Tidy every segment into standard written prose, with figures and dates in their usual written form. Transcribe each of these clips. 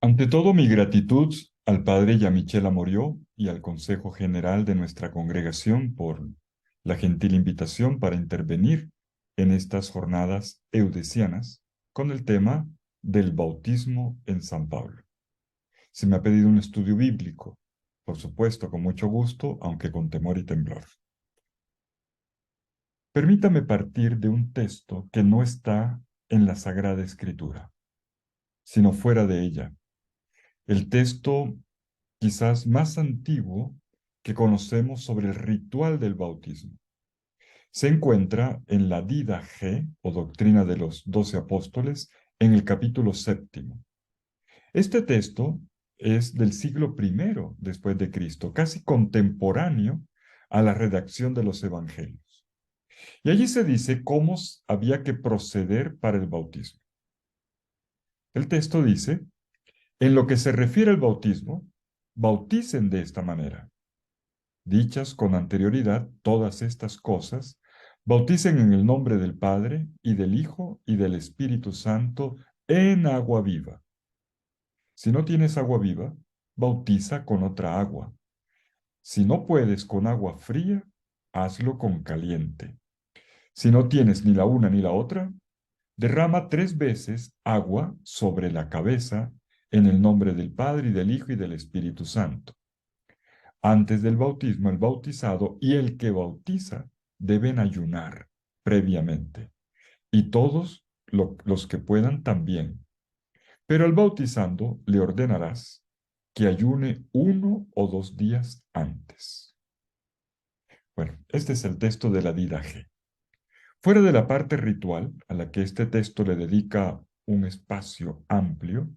Ante todo, mi gratitud al padre Yamichel Amorió y al Consejo General de nuestra congregación por la gentil invitación para intervenir en estas jornadas eudesianas con el tema del bautismo en San Pablo. Se me ha pedido un estudio bíblico, por supuesto, con mucho gusto, aunque con temor y temblor. Permítame partir de un texto que no está en la Sagrada Escritura, sino fuera de ella. El texto quizás más antiguo que conocemos sobre el ritual del bautismo. Se encuentra en la Dida G, o Doctrina de los 12 Apóstoles, en el capítulo séptimo. Este texto es del siglo I después de Cristo, casi contemporáneo a la redacción de los Evangelios. Y allí se dice cómo había que proceder para el bautismo. El texto dice, en lo que se refiere al bautismo, bauticen de esta manera. Dichas con anterioridad todas estas cosas, bauticen en el nombre del Padre, y del Hijo, y del Espíritu Santo, en agua viva. Si no tienes agua viva, bautiza con otra agua. Si no puedes con agua fría, hazlo con caliente. Si no tienes ni la una ni la otra, derrama 3 veces agua sobre la cabeza en el nombre del Padre, y del Hijo, y del Espíritu Santo. Antes del bautismo, el bautizado y el que bautiza deben ayunar previamente, y todos los que puedan también. Pero al bautizando le ordenarás que ayune 1 o 2 días antes. Bueno, este es el texto de la Dida G. Fuera de la parte ritual, a la que este texto le dedica un espacio amplio,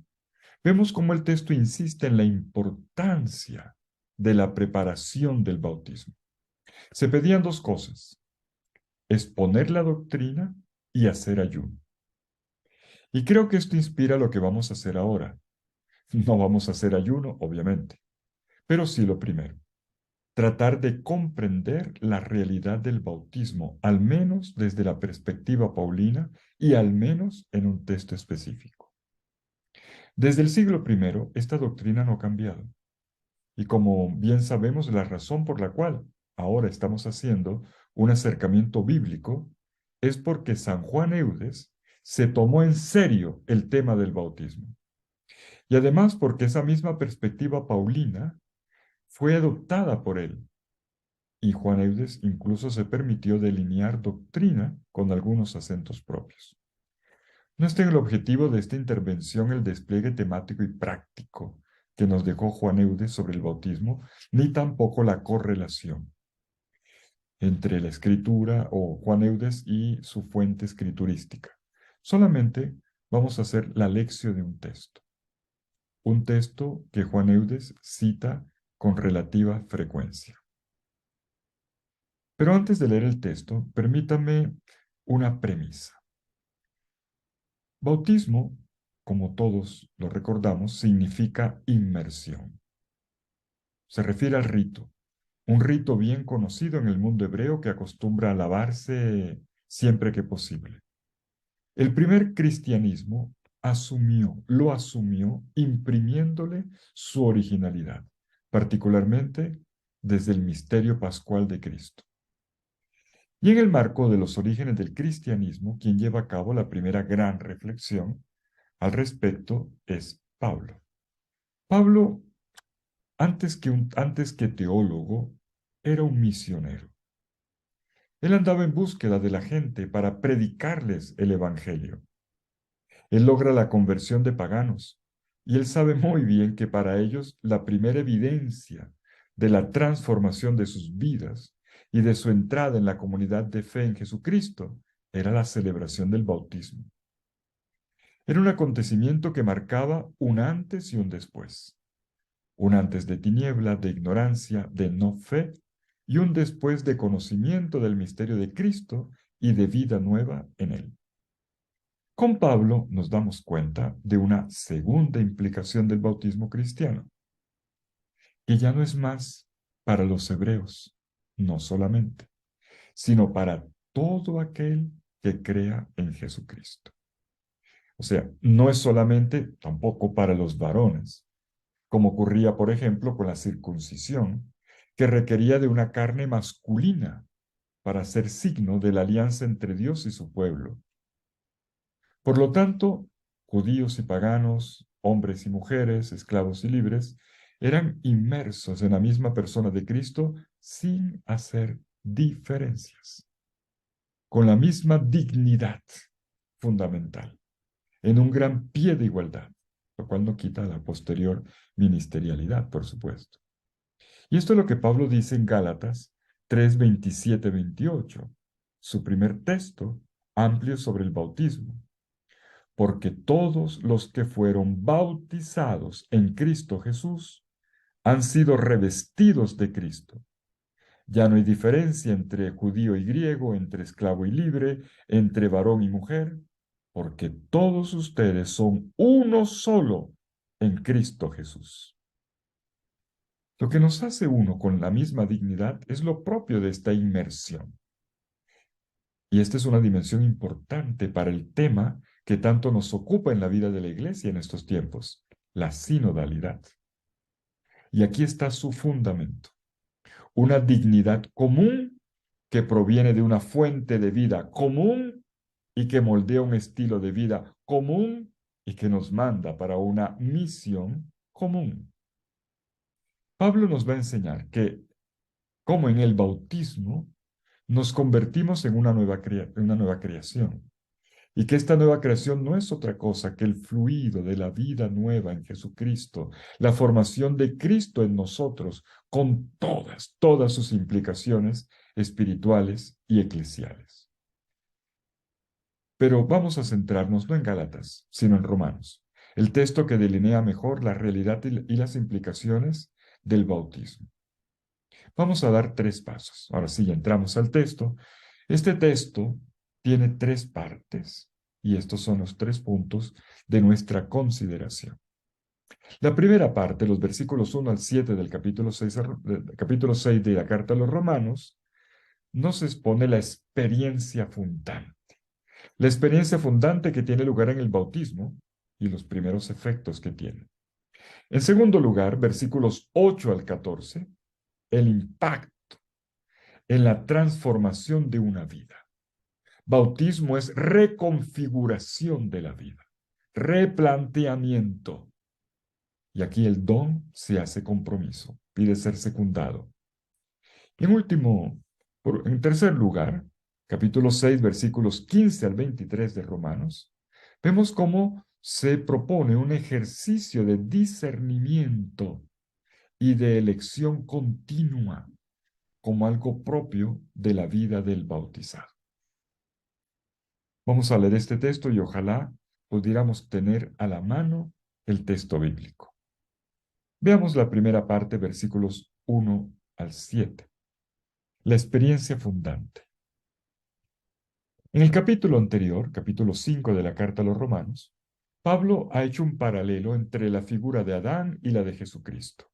vemos cómo el texto insiste en la importancia de la preparación del bautismo. Se pedían 2 cosas: exponer la doctrina y hacer ayuno. Y creo que esto inspira lo que vamos a hacer ahora. No vamos a hacer ayuno, obviamente, pero sí lo primero: tratar de comprender la realidad del bautismo, al menos desde la perspectiva paulina y al menos en un texto específico. Desde el siglo I, esta doctrina no ha cambiado. Y como bien sabemos, la razón por la cual ahora estamos haciendo un acercamiento bíblico es porque San Juan Eudes se tomó en serio el tema del bautismo. Y además porque esa misma perspectiva paulina fue adoptada por él. Y Juan Eudes incluso se permitió delinear doctrina con algunos acentos propios. No está en el objetivo de esta intervención el despliegue temático y práctico que nos dejó Juan Eudes sobre el bautismo, ni tampoco la correlación entre la escritura o Juan Eudes y su fuente escriturística. Solamente vamos a hacer la lección de un texto que Juan Eudes cita con relativa frecuencia. Pero antes de leer el texto, permítame una premisa. Bautismo, como todos lo recordamos, significa inmersión. Se refiere al rito, un rito bien conocido en el mundo hebreo que acostumbra a lavarse siempre que posible. El primer cristianismo lo asumió imprimiéndole su originalidad, particularmente desde el misterio pascual de Cristo. Y en el marco de los orígenes del cristianismo, quien lleva a cabo la primera gran reflexión al respecto es Pablo. Pablo, antes que teólogo, era un misionero. Él andaba en búsqueda de la gente para predicarles el Evangelio. Él logra la conversión de paganos, y él sabe muy bien que para ellos la primera evidencia de la transformación de sus vidas y de su entrada en la comunidad de fe en Jesucristo era la celebración del bautismo. Era un acontecimiento que marcaba un antes y un después. Un antes de tiniebla, de ignorancia, de no fe, y un después de conocimiento del misterio de Cristo y de vida nueva en él. Con Pablo nos damos cuenta de una segunda implicación del bautismo cristiano, que ya no es más para los hebreos, no solamente, sino para todo aquel que crea en Jesucristo. O sea, no es solamente tampoco para los varones, como ocurría, por ejemplo, con la circuncisión, que requería de una carne masculina para ser signo de la alianza entre Dios y su pueblo. Por lo tanto, judíos y paganos, hombres y mujeres, esclavos y libres, eran inmersos en la misma persona de Cristo sin hacer diferencias, con la misma dignidad fundamental, en un gran pie de igualdad, lo cual no quita la posterior ministerialidad, por supuesto. Y esto es lo que Pablo dice en Gálatas 3:27-28, su primer texto amplio sobre el bautismo. Porque todos los que fueron bautizados en Cristo Jesús han sido revestidos de Cristo. Ya no hay diferencia entre judío y griego, entre esclavo y libre, entre varón y mujer, porque todos ustedes son uno solo en Cristo Jesús. Lo que nos hace uno con la misma dignidad es lo propio de esta inmersión. Y esta es una dimensión importante para el tema que tanto nos ocupa en la vida de la Iglesia en estos tiempos, la sinodalidad. Y aquí está su fundamento, una dignidad común que proviene de una fuente de vida común y que moldea un estilo de vida común y que nos manda para una misión común. Pablo nos va a enseñar que, como en el bautismo, nos convertimos en una nueva creación. Y que esta nueva creación no es otra cosa que el fluido de la vida nueva en Jesucristo, la formación de Cristo en nosotros, con todas sus implicaciones espirituales y eclesiales. Pero vamos a centrarnos no en Gálatas, sino en Romanos, el texto que delinea mejor la realidad y las implicaciones del bautismo. Vamos a dar tres pasos. Ahora sí, ya entramos al texto. Este texto tiene tres partes y estos son los tres puntos de nuestra consideración. La primera parte, los versículos 1 al 7 del capítulo 6 de la carta a los Romanos, nos expone la experiencia fundante. La experiencia fundante que tiene lugar en el bautismo y los primeros efectos que tiene. En segundo lugar, versículos 8 al 14, el impacto en la transformación de una vida. Bautismo es reconfiguración de la vida, replanteamiento. Y aquí el don se hace compromiso, pide ser secundado. En tercer lugar, capítulo 6, versículos 15 al 23 de Romanos, vemos cómo se propone un ejercicio de discernimiento y de elección continua como algo propio de la vida del bautizado. Vamos a leer este texto y ojalá pudiéramos tener a la mano el texto bíblico. Veamos la primera parte, versículos 1 al 7. La experiencia fundante. En el capítulo anterior, capítulo 5 de la carta a los Romanos, Pablo ha hecho un paralelo entre la figura de Adán y la de Jesucristo,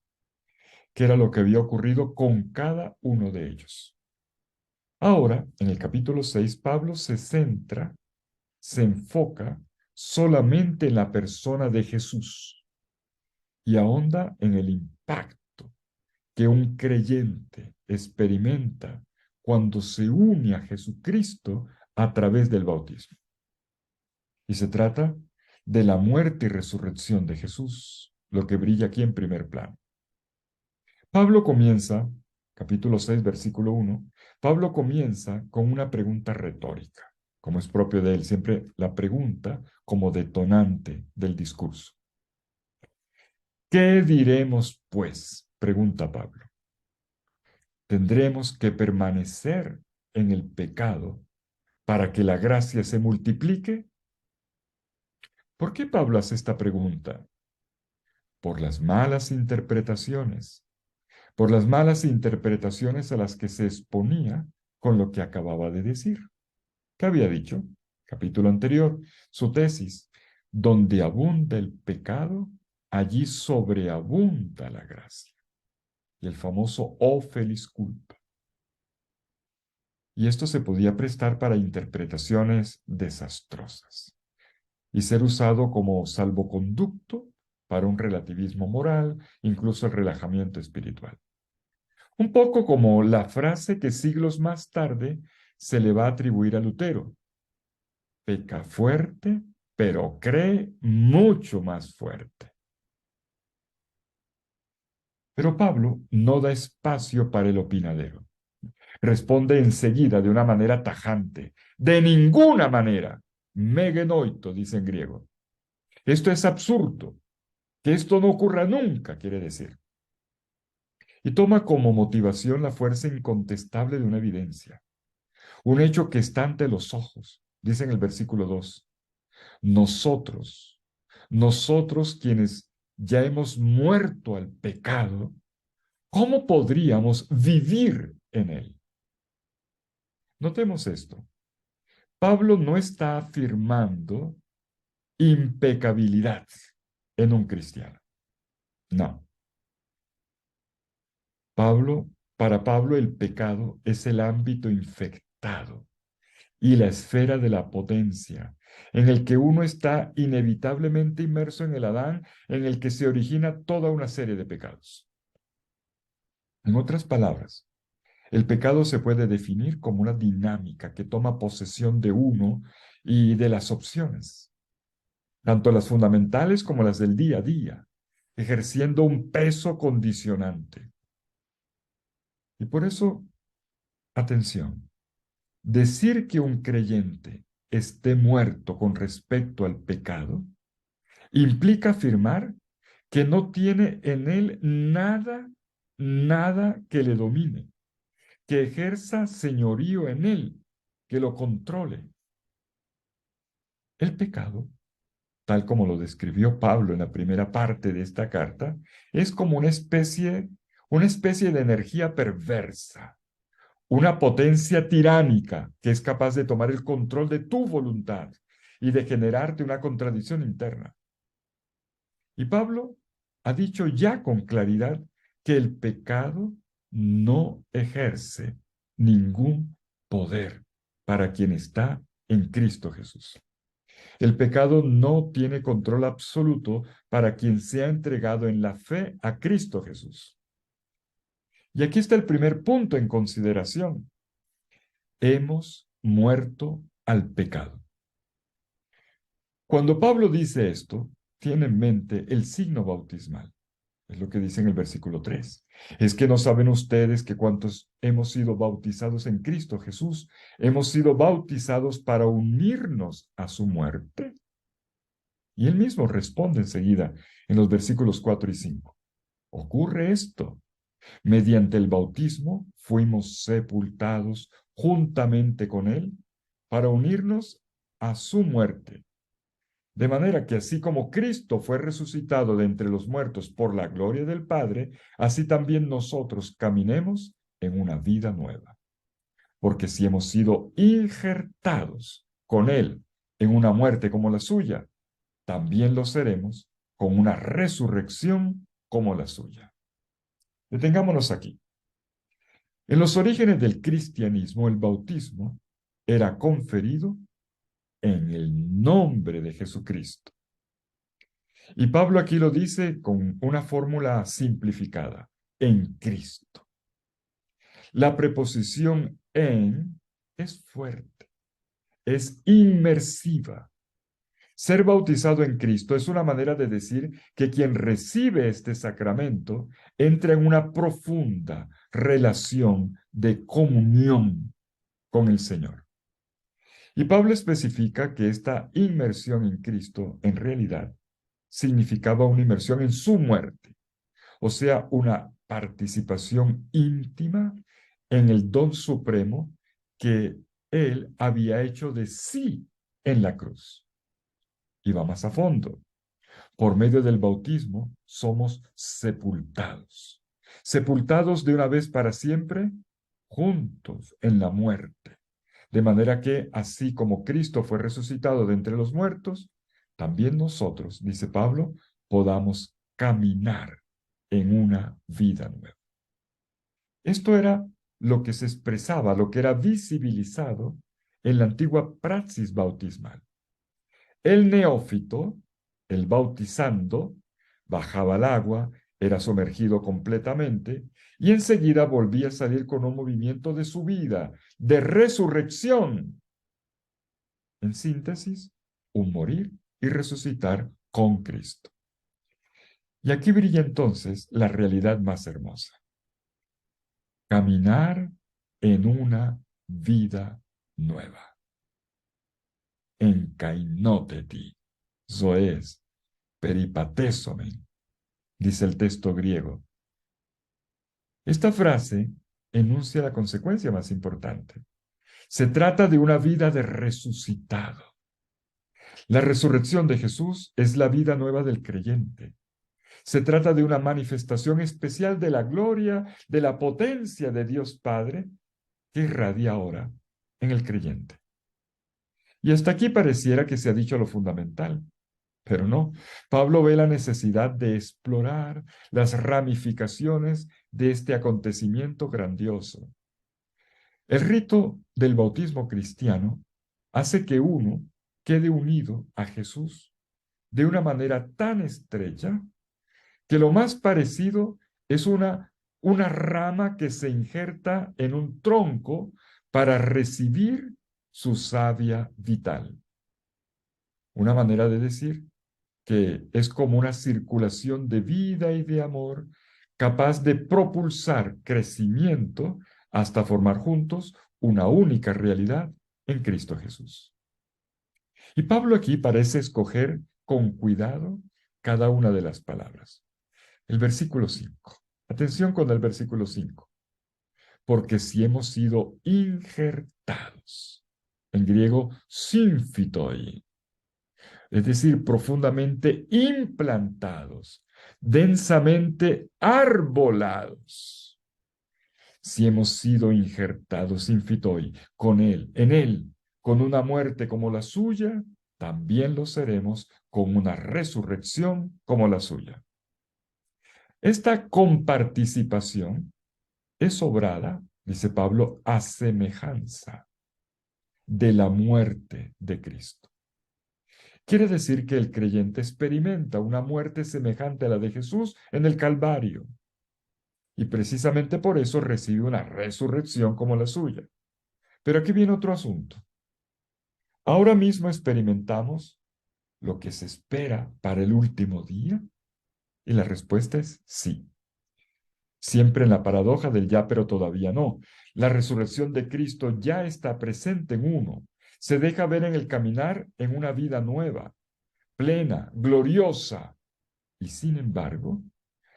que era lo que había ocurrido con cada uno de ellos. Ahora, en el capítulo 6, Pablo se enfoca solamente en la persona de Jesús y ahonda en el impacto que un creyente experimenta cuando se une a Jesucristo a través del bautismo. Y se trata de la muerte y resurrección de Jesús, lo que brilla aquí en primer plano. Pablo comienza, capítulo 6, versículo 1, Pablo comienza con una pregunta retórica, como es propio de él, siempre la pregunta como detonante del discurso. ¿Qué diremos, pues? Pregunta Pablo. ¿Tendremos que permanecer en el pecado para que la gracia se multiplique? ¿Por qué Pablo hace esta pregunta? Por las malas interpretaciones, por las malas interpretaciones a las que se exponía con lo que acababa de decir. ¿Qué había dicho? Capítulo anterior, su tesis, donde abunda el pecado, allí sobreabunda la gracia. Y el famoso "oh feliz culpa". Y esto se podía prestar para interpretaciones desastrosas. y ser usado como salvoconducto para un relativismo moral, incluso el relajamiento espiritual. Un poco como la frase que siglos más tarde se le va a atribuir a Lutero: peca fuerte, pero cree mucho más fuerte. Pero Pablo no da espacio para el opinadero. Responde enseguida de una manera tajante. De ninguna manera. Megenoito, dice en griego. Esto es absurdo. Que esto no ocurra nunca, quiere decir. Y toma como motivación la fuerza incontestable de una evidencia. Un hecho que está ante los ojos. Dice en el versículo 2. Nosotros quienes ya hemos muerto al pecado, ¿cómo podríamos vivir en él? Notemos esto. Pablo no está afirmando impecabilidad en un cristiano. No. Para Pablo el pecado es el ámbito infectado y la esfera de la potencia, en el que uno está inevitablemente inmerso en el Adán, en el que se origina toda una serie de pecados. En otras palabras, el pecado se puede definir como una dinámica que toma posesión de uno y de las opciones, tanto las fundamentales como las del día a día, ejerciendo un peso condicionante. Y por eso, atención, decir que un creyente esté muerto con respecto al pecado implica afirmar que no tiene en él nada que le domine, que ejerza señorío en él, que lo controle. El pecado, tal como lo describió Pablo en la primera parte de esta carta, es como una especie de energía perversa, una potencia tiránica que es capaz de tomar el control de tu voluntad y de generarte una contradicción interna. Y Pablo ha dicho ya con claridad que el pecado no ejerce ningún poder para quien está en Cristo Jesús. El pecado no tiene control absoluto para quien se ha entregado en la fe a Cristo Jesús. Y aquí está el primer punto en consideración. Hemos muerto al pecado. Cuando Pablo dice esto, tiene en mente el signo bautismal. Es lo que dice en el versículo 3. Es que no saben ustedes que cuantos hemos sido bautizados en Cristo Jesús, hemos sido bautizados para unirnos a su muerte. Y él mismo responde enseguida en los versículos 4 y 5. Ocurre esto. Mediante el bautismo fuimos sepultados juntamente con él para unirnos a su muerte. De manera que así como Cristo fue resucitado de entre los muertos por la gloria del Padre, así también nosotros caminemos en una vida nueva. Porque si hemos sido injertados con Él en una muerte como la suya, también lo seremos con una resurrección como la suya. Detengámonos aquí. En los orígenes del cristianismo, el bautismo era conferido en el nombre de Jesucristo. Y Pablo aquí lo dice con una fórmula simplificada: en Cristo. La preposición en es fuerte, es inmersiva. Ser bautizado en Cristo es una manera de decir que quien recibe este sacramento entra en una profunda relación de comunión con el Señor. Y Pablo especifica que esta inmersión en Cristo en realidad significaba una inmersión en su muerte, o sea, una participación íntima en el don supremo que él había hecho de sí en la cruz. Y va más a fondo. Por medio del bautismo somos sepultados. Sepultados de una vez para siempre, juntos en la muerte. De manera que, así como Cristo fue resucitado de entre los muertos, también nosotros, dice Pablo, podamos caminar en una vida nueva. Esto era lo que se expresaba, lo que era visibilizado en la antigua praxis bautismal. El neófito, el bautizando, bajaba al agua, era sumergido completamente y enseguida volvía a salir con un movimiento de subida, de resurrección. En síntesis, un morir y resucitar con Cristo. Y aquí brilla entonces la realidad más hermosa. Caminar en una vida nueva. En kainoteti, zoes, peripatesomen, dice el texto griego. Esta frase enuncia la consecuencia más importante. Se trata de una vida de resucitado. La resurrección de Jesús es la vida nueva del creyente. Se trata de una manifestación especial de la gloria, de la potencia de Dios Padre que irradia ahora en el creyente. Y hasta aquí pareciera que se ha dicho lo fundamental, pero no. Pablo ve la necesidad de explorar las ramificaciones de este acontecimiento grandioso. El rito del bautismo cristiano hace que uno quede unido a Jesús de una manera tan estrecha que lo más parecido es una rama que se injerta en un tronco para recibir su savia vital. Una manera de decir que es como una circulación de vida y de amor capaz de propulsar crecimiento hasta formar juntos una única realidad en Cristo Jesús. Y Pablo aquí parece escoger con cuidado cada una de las palabras. El versículo 5. Atención con el versículo 5. Porque si hemos sido injertados, en griego, symphitoi, es decir, profundamente implantados, densamente arbolados. Si hemos sido injertados symphitoi con él, en él, con una muerte como la suya, también lo seremos con una resurrección como la suya. Esta comparticipación es obrada, dice Pablo, a semejanza de la muerte de Cristo. Quiere decir que el creyente experimenta una muerte semejante a la de Jesús en el Calvario. Y precisamente por eso recibe una resurrección como la suya. Pero aquí viene otro asunto. Ahora mismo experimentamos lo que se espera para el último día. Y la respuesta es sí. Siempre en la paradoja del ya, pero todavía no. La resurrección de Cristo ya está presente en uno. Se deja ver en el caminar en una vida nueva, plena, gloriosa. Y sin embargo,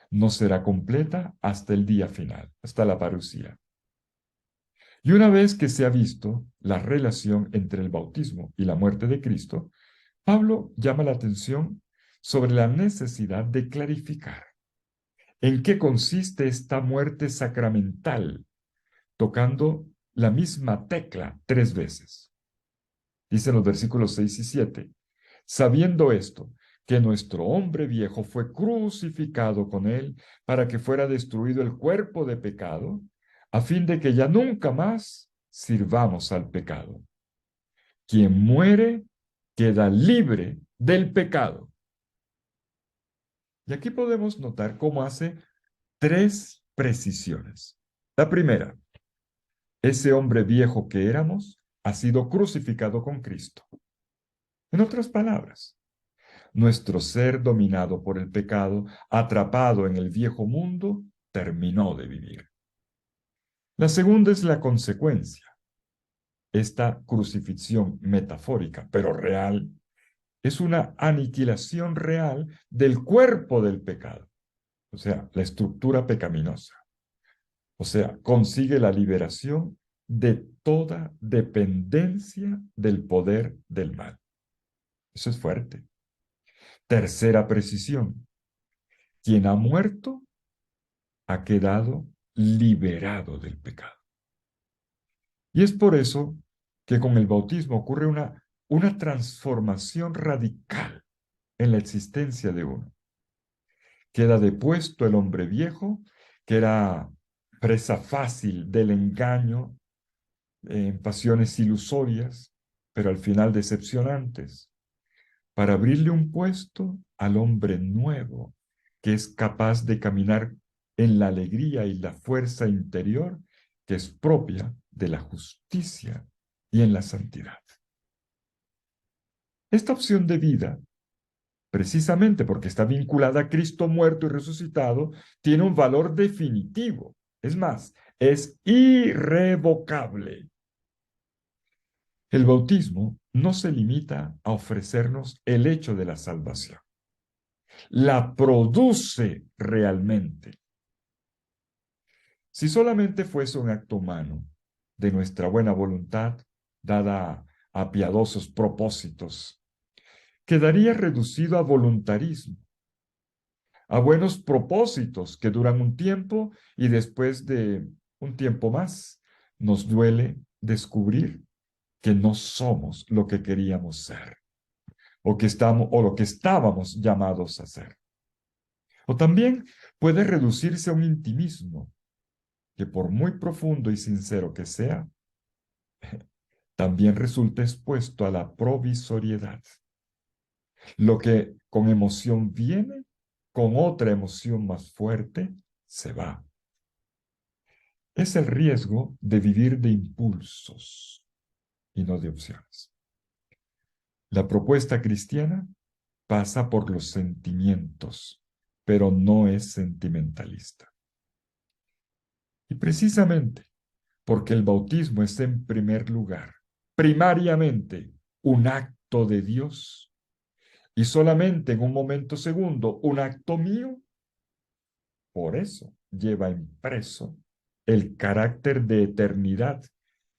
no será completa hasta el día final, hasta la parucía. Y una vez que se ha visto la relación entre el bautismo y la muerte de Cristo, Pablo llama la atención sobre la necesidad de clarificar en qué consiste esta muerte sacramental, tocando la misma tecla 3 veces. Dicen los versículos 6 y 7. Sabiendo esto, que nuestro hombre viejo fue crucificado con él para que fuera destruido el cuerpo de pecado, a fin de que ya nunca más sirvamos al pecado. Quien muere queda libre del pecado. Y aquí podemos notar cómo hace 3 precisiones. La primera, ese hombre viejo que éramos ha sido crucificado con Cristo. En otras palabras, nuestro ser dominado por el pecado, atrapado en el viejo mundo, terminó de vivir. La segunda es la consecuencia. Esta crucifixión metafórica, pero real, es una aniquilación real del cuerpo del pecado, o sea, la estructura pecaminosa. O sea, consigue la liberación de toda dependencia del poder del mal. Eso es fuerte. Tercera precisión. Quien ha muerto ha quedado liberado del pecado. Y es por eso que con el bautismo ocurre una transformación radical en la existencia de uno. Queda depuesto el hombre viejo, que era presa fácil del engaño, en pasiones ilusorias, pero al final decepcionantes. para abrirle un puesto al hombre nuevo, que es capaz de caminar en la alegría y la fuerza interior que es propia de la justicia y en la santidad. Esta opción de vida, precisamente porque está vinculada a Cristo muerto y resucitado, tiene un valor definitivo. Es más, es irrevocable. El bautismo no se limita a ofrecernos el hecho de la salvación, la produce realmente. Si solamente fuese un acto humano de nuestra buena voluntad, dada a piadosos propósitos, quedaría reducido a voluntarismo, a buenos propósitos que duran un tiempo y después de un tiempo más nos duele descubrir que no somos lo que queríamos ser o lo que estábamos llamados a ser. O también puede reducirse a un intimismo que por muy profundo y sincero que sea, también resulta expuesto a la provisoriedad. Lo que con emoción viene, con otra emoción más fuerte, se va. Es el riesgo de vivir de impulsos y no de opciones. La propuesta cristiana pasa por los sentimientos, pero no es sentimentalista. Y precisamente porque el bautismo es en primer lugar, primariamente, un acto de Dios y solamente en un momento segundo un acto mío, por eso lleva impreso el carácter de eternidad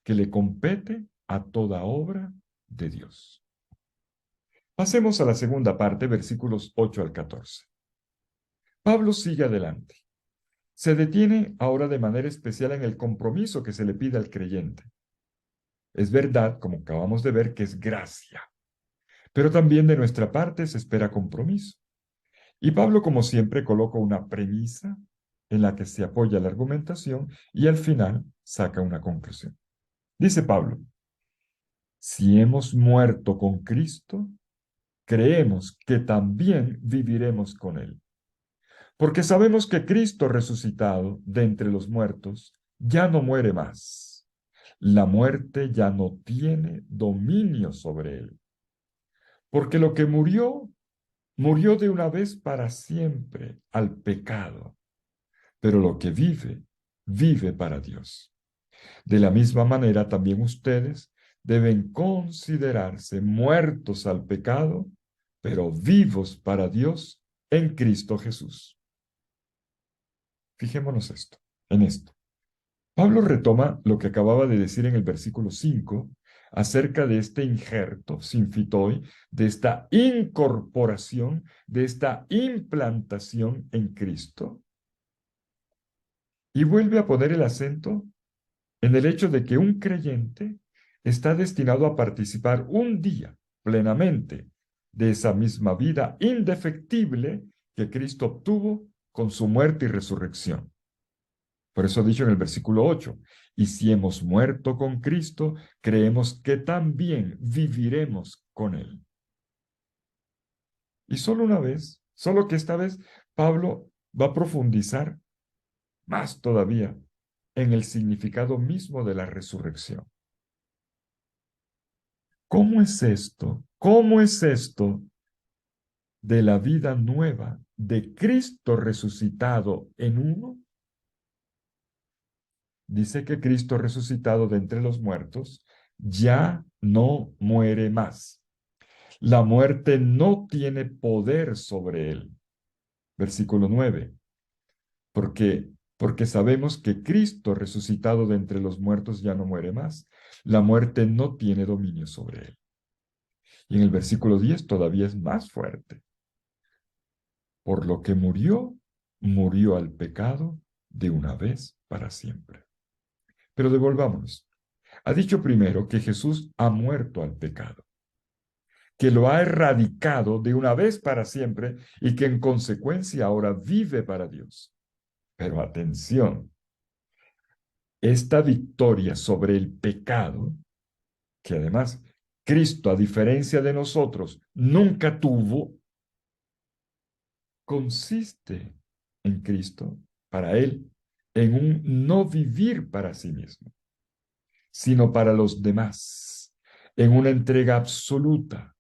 que le compete a toda obra de Dios. Pasemos a la segunda parte, versículos 8 al 14. Pablo sigue adelante. Se detiene ahora de manera especial en el compromiso que se le pide al creyente. Es verdad, como acabamos de ver, que es gracia, pero también de nuestra parte se espera compromiso. Y Pablo, como siempre, coloca una premisa en la que se apoya la argumentación y al final saca una conclusión. Dice Pablo, si hemos muerto con Cristo, creemos que también viviremos con Él. Porque sabemos que Cristo resucitado de entre los muertos ya no muere más. La muerte ya no tiene dominio sobre Él. Porque lo que murió, murió de una vez para siempre al pecado. Pero lo que vive, vive para Dios. De la misma manera, también ustedes deben considerarse muertos al pecado, pero vivos para Dios en Cristo Jesús. Fijémonos en esto. Pablo retoma lo que acababa de decir en el versículo 5 acerca de este injerto, sinfitoi, de esta incorporación, de esta implantación en Cristo, y vuelve a poner el acento en el hecho de que un creyente está destinado a participar un día plenamente de esa misma vida indefectible que Cristo obtuvo con su muerte y resurrección. Por eso ha dicho en el versículo 8, y si hemos muerto con Cristo, creemos que también viviremos con Él. Y solo una vez, solo que esta vez Pablo va a profundizar más todavía en el significado mismo de la resurrección. ¿Cómo es esto? ¿Cómo es esto de la vida nueva de Cristo resucitado en uno? Dice que Cristo resucitado de entre los muertos ya no muere más. La muerte no tiene poder sobre él. Versículo 9. Porque, porque sabemos que Cristo resucitado de entre los muertos ya no muere más. La muerte no tiene dominio sobre él. Y en el versículo 10 todavía es más fuerte. Por lo que murió, murió al pecado de una vez para siempre. Pero devolvámonos. Ha dicho primero que Jesús ha muerto al pecado, que lo ha erradicado de una vez para siempre y que en consecuencia ahora vive para Dios. Pero atención, esta victoria sobre el pecado, que además Cristo, a diferencia de nosotros, nunca tuvo, consiste en Cristo, para Él, en un no vivir para sí mismo, sino para los demás, en una entrega absoluta,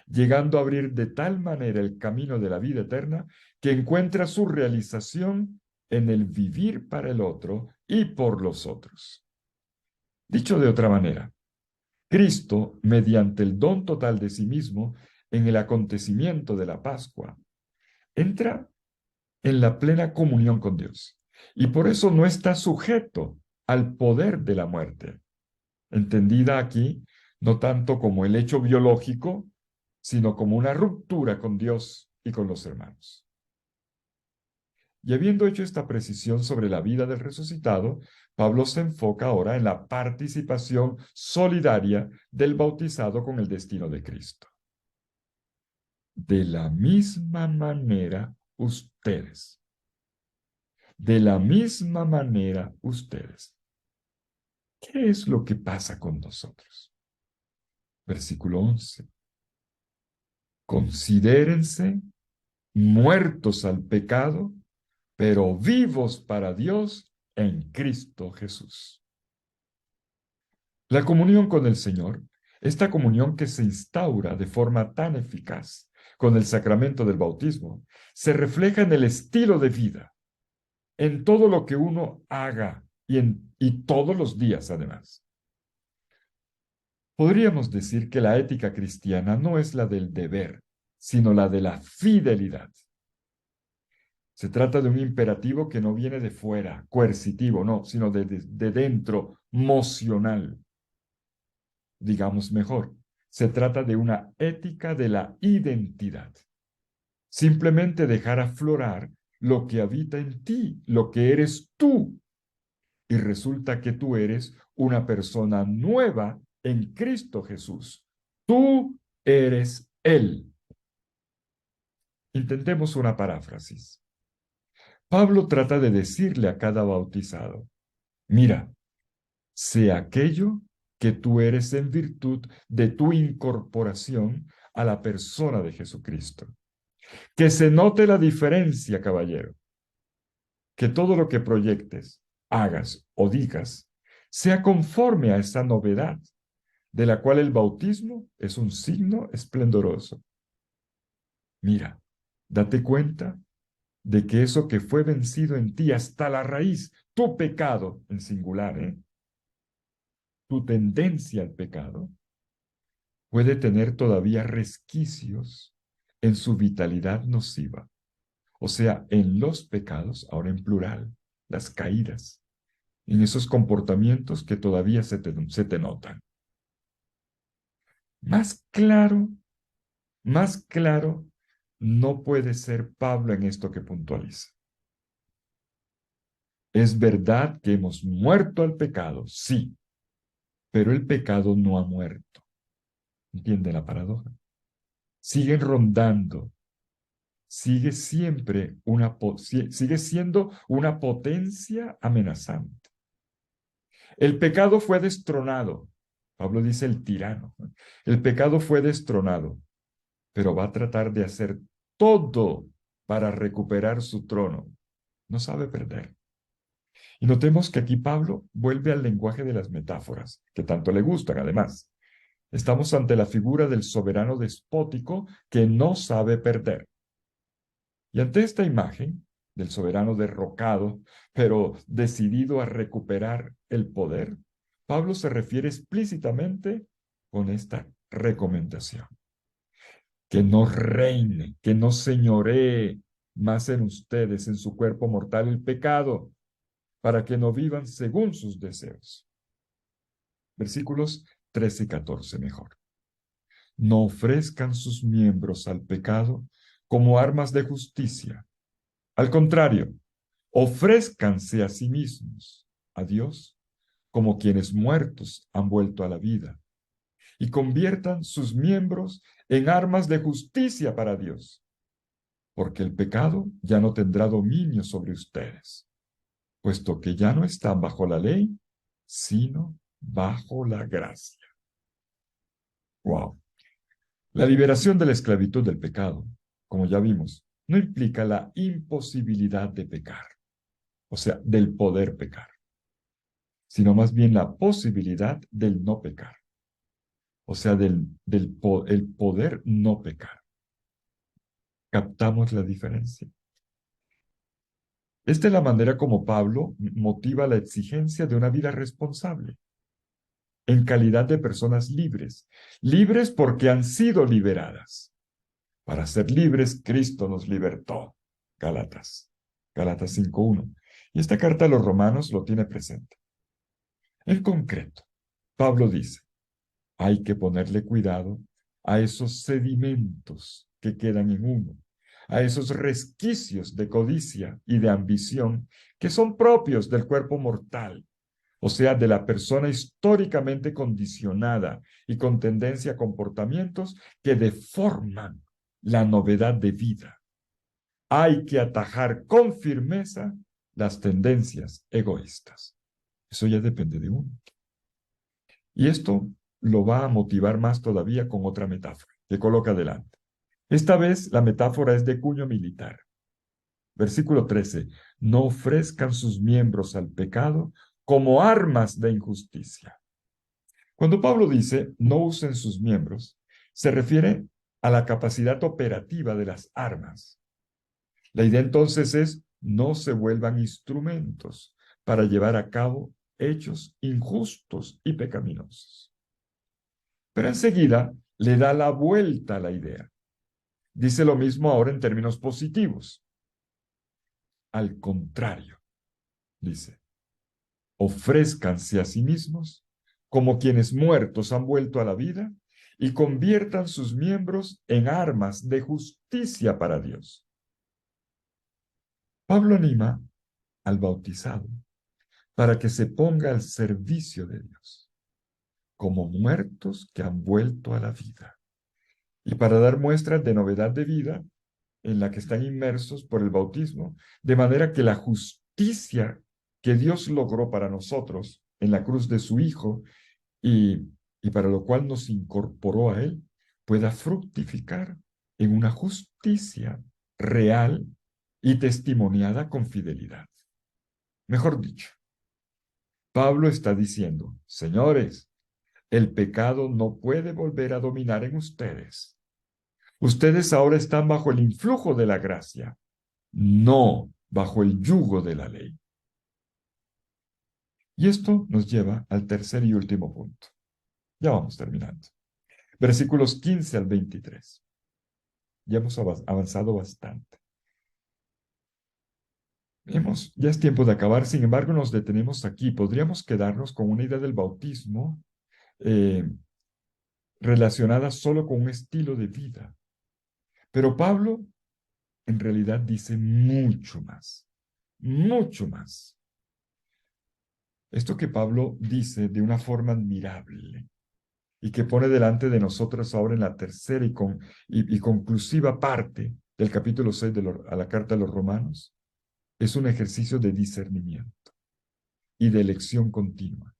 llegando a abrir de tal manera el camino de la vida eterna que encuentra su realización en el vivir para el otro y por los otros. Dicho de otra manera, Cristo, mediante el don total de sí mismo en el acontecimiento de la Pascua, entra en la plena comunión con Dios y por eso no está sujeto al poder de la muerte, entendida aquí no tanto como el hecho biológico, sino como una ruptura con Dios y con los hermanos. Y habiendo hecho esta precisión sobre la vida del resucitado, Pablo se enfoca ahora en la participación solidaria del bautizado con el destino de Cristo. De la misma manera, ustedes. De la misma manera, ustedes. ¿Qué es lo que pasa con nosotros? Versículo 11. Considérense muertos al pecado, pero vivos para Dios en Cristo Jesús. La comunión con el Señor, esta comunión que se instaura de forma tan eficaz con el sacramento del bautismo, se refleja en el estilo de vida, en todo lo que uno haga y todos los días además. Podríamos decir que la ética cristiana no es la del deber, sino la de la fidelidad. Se trata de un imperativo que no viene de fuera, coercitivo, no, sino de dentro, mocional. Digamos mejor, se trata de una ética de la identidad. Simplemente dejar aflorar lo que habita en ti, lo que eres tú. Y resulta que tú eres una persona nueva en Cristo Jesús. Tú eres Él. Intentemos una paráfrasis. Pablo trata de decirle a cada bautizado, mira, sé aquello que tú eres en virtud de tu incorporación a la persona de Jesucristo. Que se note la diferencia, caballero. Que todo lo que proyectes, hagas o digas sea conforme a esa novedad, de la cual el bautismo es un signo esplendoroso. Mira, date cuenta de que eso que fue vencido en ti hasta la raíz, tu pecado en singular, tu tendencia al pecado, puede tener todavía resquicios en su vitalidad nociva, o sea, en los pecados, ahora en plural, las caídas, en esos comportamientos que todavía se te notan. Más claro, no puede ser Pablo en esto que puntualiza. Es verdad que hemos muerto al pecado, sí, pero el pecado no ha muerto. ¿Entiende la paradoja? Siguen rondando, sigue siendo una potencia amenazante. El pecado fue destronado. Pablo dice el tirano. El pecado fue destronado, pero va a tratar de hacer todo para recuperar su trono. No sabe perder. Y notemos que aquí Pablo vuelve al lenguaje de las metáforas, que tanto le gustan además. Estamos ante la figura del soberano despótico que no sabe perder. Y ante esta imagen del soberano derrocado, pero decidido a recuperar el poder, Pablo se refiere explícitamente con esta recomendación. Que no reine, que no señoree más en ustedes, en su cuerpo mortal, el pecado, para que no vivan según sus deseos. Versículos 13 y 14 mejor. No ofrezcan sus miembros al pecado como armas de justicia. Al contrario, ofrézcanse a sí mismos, a Dios, como quienes muertos han vuelto a la vida, y conviertan sus miembros en armas de justicia para Dios, porque el pecado ya no tendrá dominio sobre ustedes, puesto que ya no están bajo la ley, sino bajo la gracia. Wow. La liberación de la esclavitud del pecado, como ya vimos, no implica la imposibilidad de pecar, o sea, del poder pecar, sino más bien la posibilidad del no pecar, o sea, el poder no pecar. ¿Captamos la diferencia? Esta es la manera como Pablo motiva la exigencia de una vida responsable, en calidad de personas libres, libres porque han sido liberadas. Para ser libres, Cristo nos libertó. Gálatas, Gálatas 5:1. Y esta carta a los romanos lo tiene presente. En concreto, Pablo dice, hay que ponerle cuidado a esos sedimentos que quedan en uno, a esos resquicios de codicia y de ambición que son propios del cuerpo mortal, o sea, de la persona históricamente condicionada y con tendencia a comportamientos que deforman la novedad de vida. Hay que atajar con firmeza las tendencias egoístas. Eso ya depende de uno. Y esto lo va a motivar más todavía con otra metáfora que coloca adelante. Esta vez la metáfora es de cuño militar. Versículo 13. No ofrezcan sus miembros al pecado como armas de injusticia. Cuando Pablo dice no usen sus miembros, se refiere a la capacidad operativa de las armas. La idea entonces es no se vuelvan instrumentos para llevar a cabo hechos injustos y pecaminosos. Pero enseguida le da la vuelta a la idea. Dice lo mismo ahora en términos positivos. Al contrario, dice, ofrézcanse a sí mismos como quienes muertos han vuelto a la vida y conviertan sus miembros en armas de justicia para Dios. Pablo anima al bautizado para que se ponga al servicio de Dios, como muertos que han vuelto a la vida, y para dar muestras de novedad de vida en la que están inmersos por el bautismo, de manera que la justicia que Dios logró para nosotros en la cruz de su Hijo y para lo cual nos incorporó a Él, pueda fructificar en una justicia real y testimoniada con fidelidad. Mejor dicho, Pablo está diciendo, señores, el pecado no puede volver a dominar en ustedes. Ustedes ahora están bajo el influjo de la gracia, no bajo el yugo de la ley. Y esto nos lleva al tercer y último punto. Ya vamos terminando. Versículos 15 al 23. Ya hemos avanzado bastante. Ya es tiempo de acabar, sin embargo nos detenemos aquí. Podríamos quedarnos con una idea del bautismo eh, relacionada solo con un estilo de vida. Pero Pablo en realidad dice mucho más, mucho más. Esto que Pablo dice de una forma admirable y que pone delante de nosotros ahora en la tercera y conclusiva parte del capítulo 6 a la carta a los Romanos, es un ejercicio de discernimiento y de elección continua.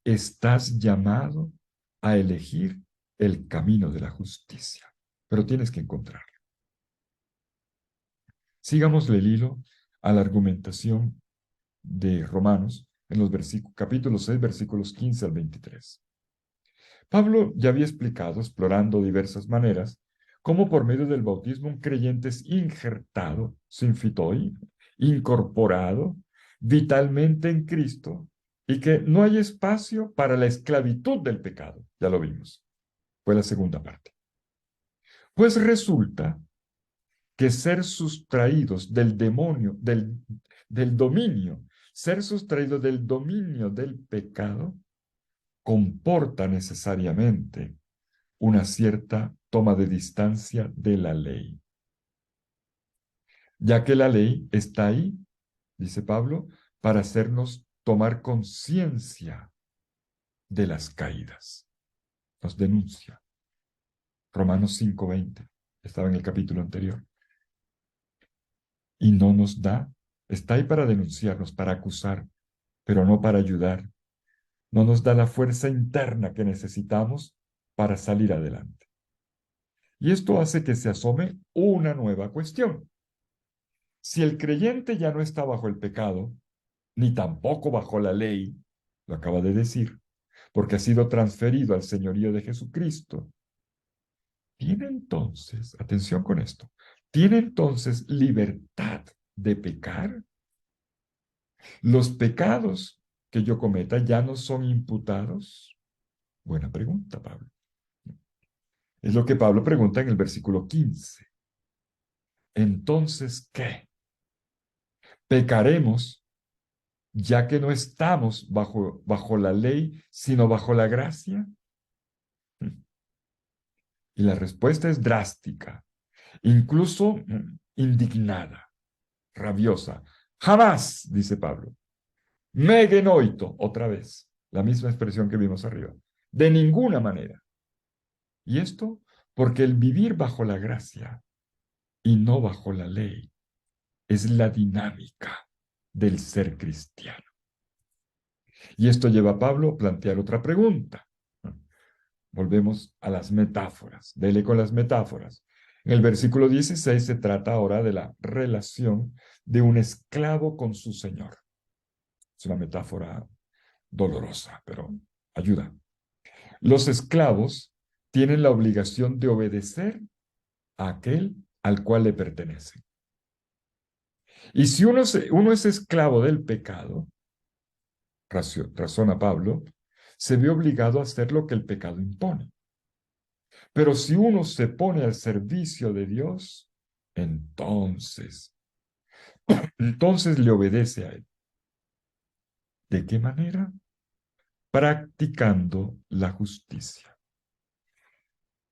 Estás llamado a elegir el camino de la justicia, pero tienes que encontrarlo. Sigamos el hilo a la argumentación de Romanos en los capítulo 6, versículos 15 al 23. Pablo ya había explicado, explorando diversas maneras, cómo por medio del bautismo un creyente es injertado, sinfitoi, incorporado vitalmente en Cristo y que no hay espacio para la esclavitud del pecado. Ya lo vimos. Fue la segunda parte. Pues resulta que ser sustraídos del demonio, del dominio, ser sustraídos del dominio del pecado, comporta necesariamente una cierta toma de distancia de la ley, ya que la ley está ahí, dice Pablo, para hacernos tomar conciencia de las caídas. Nos denuncia. Romanos 5:20, estaba en el capítulo anterior. Y no nos da, está ahí para denunciarnos, para acusar, pero no para ayudar. No nos da la fuerza interna que necesitamos para salir adelante. Y esto hace que se asome una nueva cuestión. Si el creyente ya no está bajo el pecado, ni tampoco bajo la ley, lo acaba de decir, porque ha sido transferido al señorío de Jesucristo, tiene entonces, atención con esto, tiene entonces libertad de pecar. ¿Los pecados que yo cometa ya no son imputados? Buena pregunta, Pablo. Es lo que Pablo pregunta en el versículo 15. Entonces, ¿qué? ¿Pecaremos ya que no estamos bajo la ley, sino bajo la gracia? Y la respuesta es drástica, incluso indignada, rabiosa. Jamás, dice Pablo. Me genoito, otra vez, la misma expresión que vimos arriba. De ninguna manera. Y esto porque el vivir bajo la gracia y no bajo la ley es la dinámica del ser cristiano. Y esto lleva a Pablo a plantear otra pregunta. Volvemos a las metáforas. Dele con las metáforas. En el versículo 16 se trata ahora de la relación de un esclavo con su señor. Es una metáfora dolorosa, pero ayuda. Los esclavos tienen la obligación de obedecer a aquel al cual le pertenece. Y si uno es esclavo del pecado, razona Pablo, se ve obligado a hacer lo que el pecado impone. Pero si uno se pone al servicio de Dios, entonces, entonces le obedece a Él. ¿De qué manera? Practicando la justicia.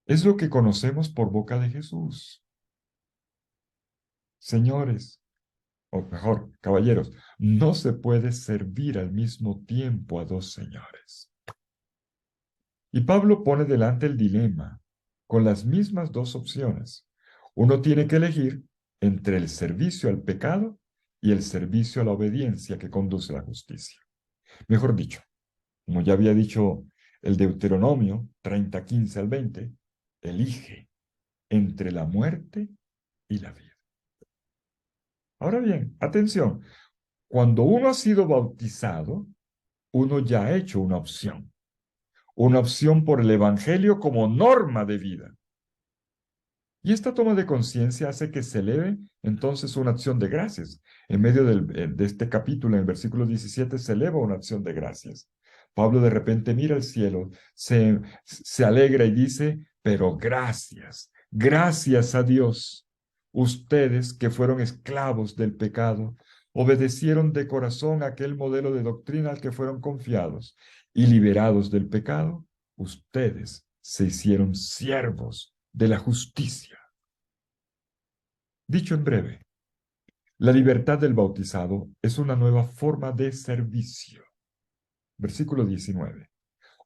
Es lo que conocemos por boca de Jesús. Señores, o mejor, caballeros, no se puede servir al mismo tiempo a dos señores. Y Pablo pone delante el dilema con las mismas dos opciones. Uno tiene que elegir entre el servicio al pecado y el servicio a la obediencia que conduce a la justicia. Mejor dicho, como ya había dicho el Deuteronomio 30:15 al 20, elige entre la muerte y la vida. Ahora bien, atención, cuando uno ha sido bautizado, uno ya ha hecho una opción por el Evangelio como norma de vida. Y esta toma de conciencia hace que se eleve entonces una acción de gracias. En medio de este capítulo, en el versículo 17, se eleva una acción de gracias. Pablo de repente mira al cielo, se alegra y dice, pero gracias, gracias a Dios. Ustedes que fueron esclavos del pecado, obedecieron de corazón aquel modelo de doctrina al que fueron confiados y liberados del pecado, ustedes se hicieron siervos de la justicia. Dicho en breve, la libertad del bautizado es una nueva forma de servicio. Versículo 19.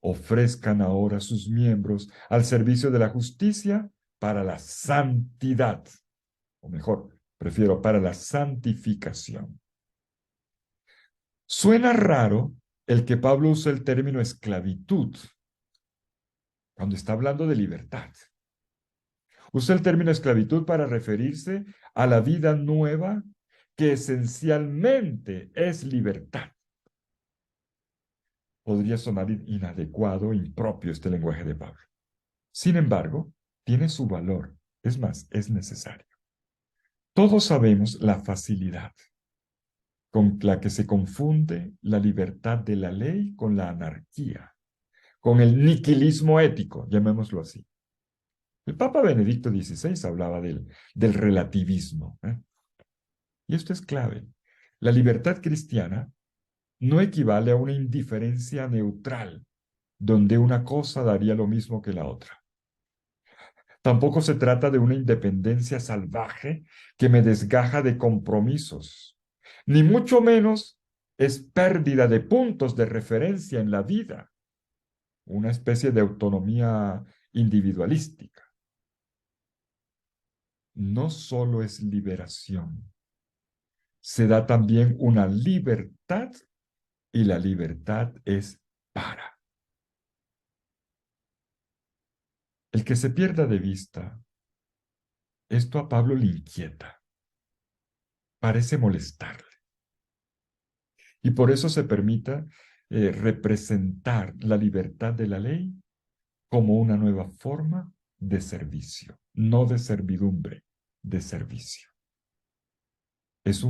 Ofrezcan ahora sus miembros al servicio de la justicia para la santidad, o mejor, prefiero para la santificación. Suena raro el que Pablo use el término esclavitud cuando está hablando de libertad. Usa el término esclavitud para referirse a la vida nueva que esencialmente es libertad. Podría sonar inadecuado, impropio este lenguaje de Pablo. Sin embargo, tiene su valor. Es más, es necesario. Todos sabemos la facilidad con la que se confunde la libertad de la ley con la anarquía, con el niquilismo ético, llamémoslo así. El Papa Benedicto XVI hablaba del relativismo. Y esto es clave. La libertad cristiana no equivale a una indiferencia neutral, donde una cosa daría lo mismo que la otra. Tampoco se trata de una independencia salvaje que me desgaja de compromisos, ni mucho menos es pérdida de puntos de referencia en la vida, una especie de autonomía individualística. No solo es liberación, se da también una libertad y la libertad es para. El que se pierda de vista, esto a Pablo le inquieta, parece molestarle. Y por eso se permita representar la libertad de la ley como una nueva forma de servicio, no de servidumbre, de servicio. Es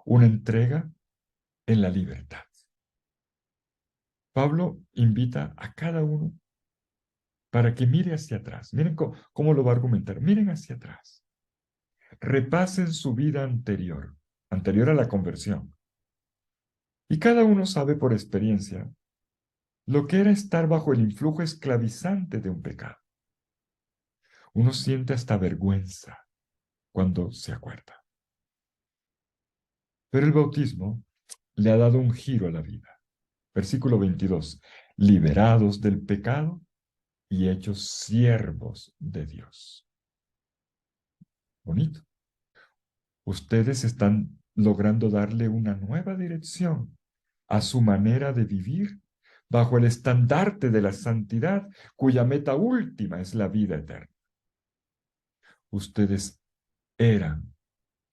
una entrega en la libertad. Pablo invita a cada uno para que mire hacia atrás. Miren cómo lo va a argumentar. Miren hacia atrás. Repasen su vida anterior, anterior a la conversión. Y cada uno sabe por experiencia lo que era estar bajo el influjo esclavizante de un pecado. Uno siente hasta vergüenza cuando se acuerda. Pero el bautismo le ha dado un giro a la vida. Versículo 22. Liberados del pecado y hechos siervos de Dios. Bonito. Ustedes están logrando darle una nueva dirección a su manera de vivir bajo el estandarte de la santidad, cuya meta última es la vida eterna. Ustedes eran,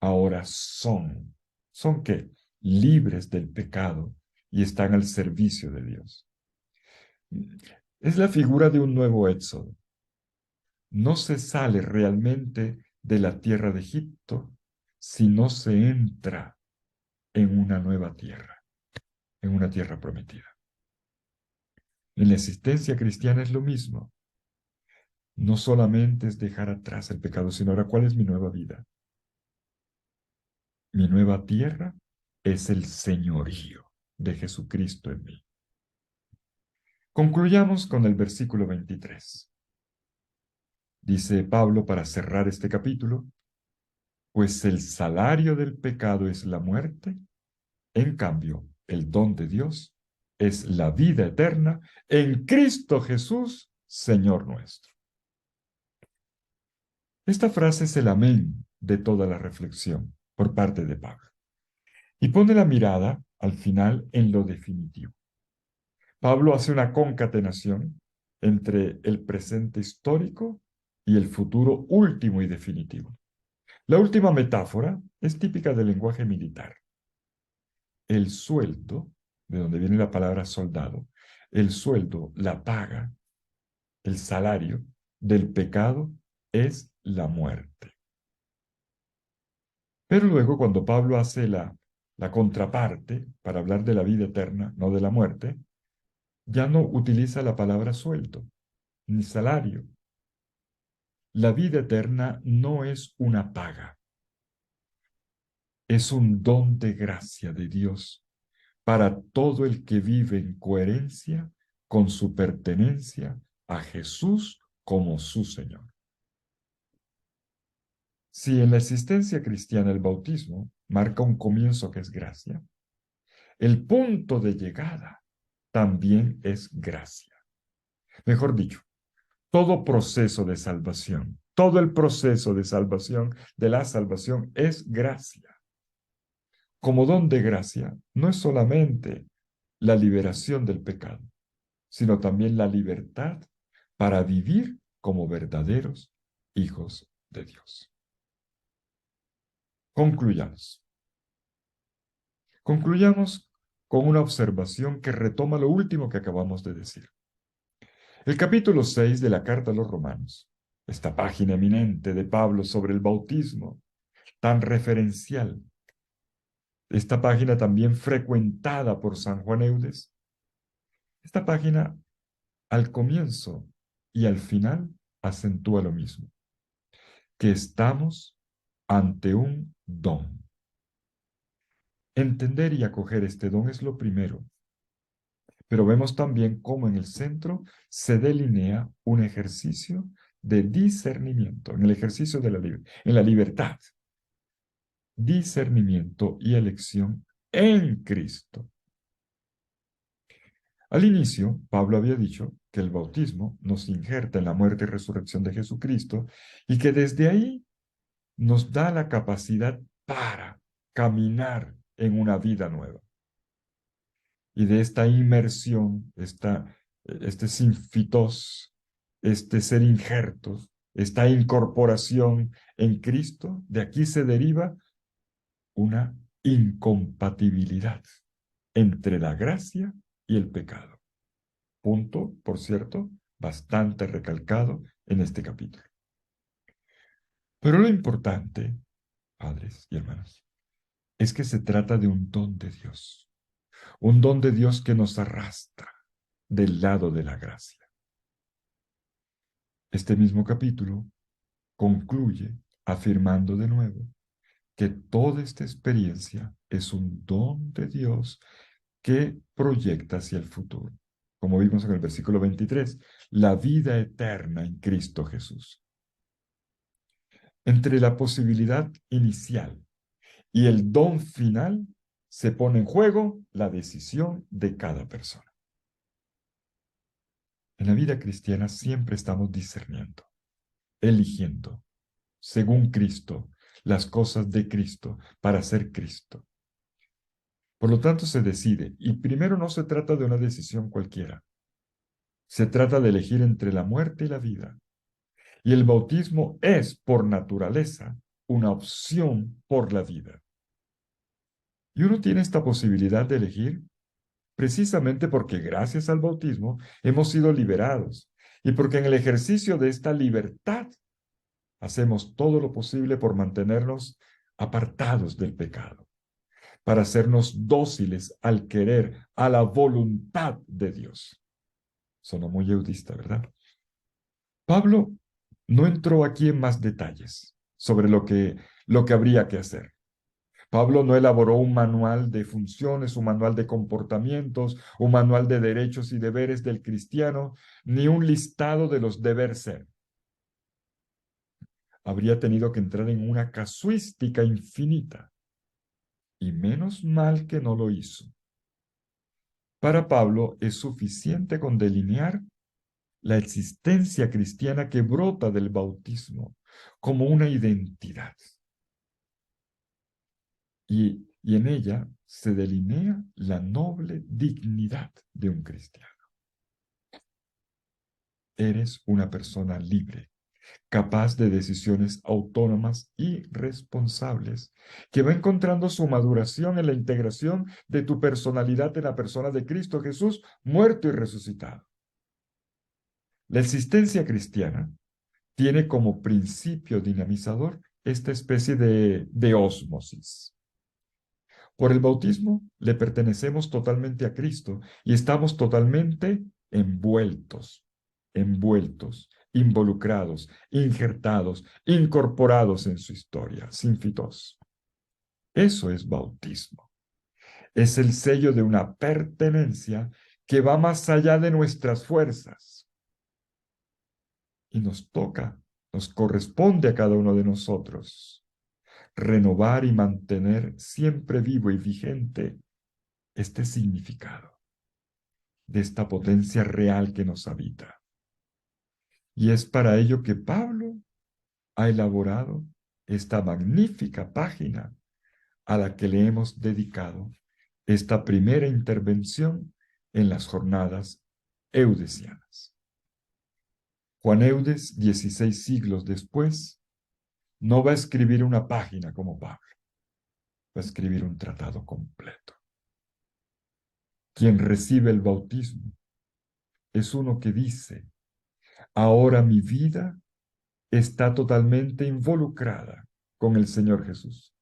ahora son. ¿Son qué? Libres del pecado y están al servicio de Dios. Es la figura de un nuevo éxodo. No se sale realmente de la tierra de Egipto si no se entra en una nueva tierra, en una tierra prometida. En la existencia cristiana es lo mismo. No solamente es dejar atrás el pecado, sino ahora, ¿cuál es mi nueva vida? Mi nueva tierra es el señorío de Jesucristo en mí. Concluyamos con el versículo 23. Dice Pablo para cerrar este capítulo, pues el salario del pecado es la muerte, en cambio, el don de Dios es la vida eterna en Cristo Jesús, Señor nuestro. Esta frase es el amén de toda la reflexión por parte de Pablo y pone la mirada al final en lo definitivo. Pablo hace una concatenación entre el presente histórico y el futuro último y definitivo. La última metáfora es típica del lenguaje militar. El sueldo, de donde viene la palabra soldado, el sueldo, la paga, el salario del pecado es la muerte. Pero luego cuando Pablo hace la contraparte para hablar de la vida eterna, no de la muerte, ya no utiliza la palabra sueldo ni salario. La vida eterna no es una paga, es un don de gracia de Dios para todo el que vive en coherencia con su pertenencia a Jesús como su Señor. Si en la existencia cristiana el bautismo marca un comienzo que es gracia, el punto de llegada también es gracia. Mejor dicho, todo proceso de salvación, todo el proceso de salvación, de la salvación, es gracia. Como don de gracia, no es solamente la liberación del pecado, sino también la libertad para vivir como verdaderos hijos de Dios. Concluyamos. Concluyamos con una observación que retoma lo último que acabamos de decir. El capítulo 6 de la Carta a los Romanos, esta página eminente de Pablo sobre el bautismo, tan referencial, esta página también frecuentada por San Juan Eudes, esta página al comienzo y al final acentúa lo mismo, que estamos ante un don. Entender y acoger este don es lo primero, pero vemos también cómo en el centro se delinea un ejercicio de discernimiento, en el ejercicio de en la libertad, discernimiento y elección en Cristo. Al inicio, Pablo había dicho que el bautismo nos injerta en la muerte y resurrección de Jesucristo y que desde ahí nos da la capacidad para caminar en una vida nueva. Y de esta inmersión, este sinfitos, este ser injertos, esta incorporación en Cristo, de aquí se deriva una incompatibilidad entre la gracia y el pecado. Punto, por cierto, bastante recalcado en este capítulo. Pero lo importante, padres y hermanos, es que se trata de un don de Dios que nos arrastra del lado de la gracia. Este mismo capítulo concluye afirmando de nuevo que toda esta experiencia es un don de Dios que proyecta hacia el futuro. Como vimos en el versículo 23, la vida eterna en Cristo Jesús. Entre la posibilidad inicial y el don final se pone en juego la decisión de cada persona. En la vida cristiana siempre estamos discerniendo, eligiendo, según Cristo, las cosas de Cristo para ser Cristo. Por lo tanto, se decide, y primero no se trata de una decisión cualquiera, se trata de elegir entre la muerte y la vida. Y el bautismo es, por naturaleza, una opción por la vida. Y uno tiene esta posibilidad de elegir precisamente porque gracias al bautismo hemos sido liberados y porque en el ejercicio de esta libertad hacemos todo lo posible por mantenernos apartados del pecado, para hacernos dóciles al querer, a la voluntad de Dios. Sonó muy eudista, ¿verdad? Pablo no entró aquí en más detalles sobre lo que habría que hacer. Pablo no elaboró un manual de funciones, un manual de comportamientos, un manual de derechos y deberes del cristiano, ni un listado de los deber ser. Habría tenido que entrar en una casuística infinita. Y menos mal que no lo hizo. Para Pablo es suficiente con delinear la existencia cristiana que brota del bautismo como una identidad. Y en ella se delinea la noble dignidad de un cristiano. Eres una persona libre, capaz de decisiones autónomas y responsables, que va encontrando su maduración en la integración de tu personalidad en la persona de Cristo Jesús, muerto y resucitado. La existencia cristiana tiene como principio dinamizador esta especie de ósmosis. Por el bautismo le pertenecemos totalmente a Cristo y estamos totalmente envueltos, involucrados, injertados, incorporados en su historia, sinfitos. Eso es bautismo. Es el sello de una pertenencia que va más allá de nuestras fuerzas. Y nos corresponde a cada uno de nosotros renovar y mantener siempre vivo y vigente este significado de esta potencia real que nos habita. Y es para ello que Pablo ha elaborado esta magnífica página a la que le hemos dedicado esta primera intervención en las jornadas eudesianas. Juan Eudes, 16 siglos después, no va a escribir una página como Pablo, va a escribir un tratado completo. Quien recibe el bautismo es uno que dice, ahora mi vida está totalmente involucrada con el Señor Jesús.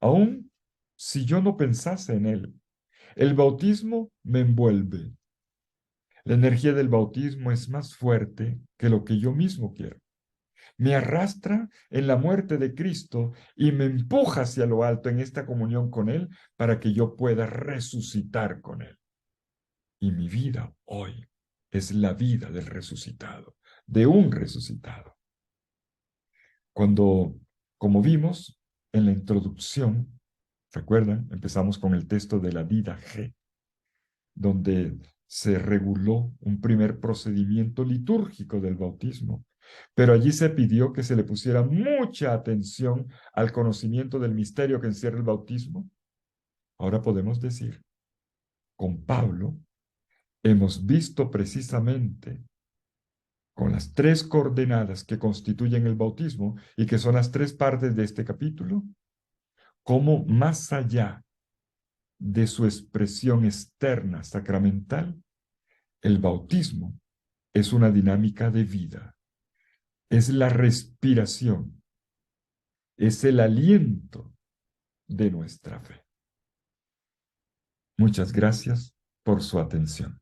Aún si yo no pensase en Él, el bautismo me envuelve. La energía del bautismo es más fuerte que lo que yo mismo quiero. Me arrastra en la muerte de Cristo y me empuja hacia lo alto en esta comunión con Él para que yo pueda resucitar con Él. Y mi vida hoy es la vida del resucitado, de un resucitado. Cuando, como vimos en la introducción, ¿recuerdan? Empezamos con el texto de la Dida G, donde se reguló un primer procedimiento litúrgico del bautismo, pero allí se pidió que se le pusiera mucha atención al conocimiento del misterio que encierra el bautismo. Ahora podemos decir, con Pablo hemos visto precisamente con las tres coordenadas que constituyen el bautismo y que son las tres partes de este capítulo, cómo más allá de su expresión externa sacramental, el bautismo es una dinámica de vida, es la respiración, es el aliento de nuestra fe. Muchas gracias por su atención.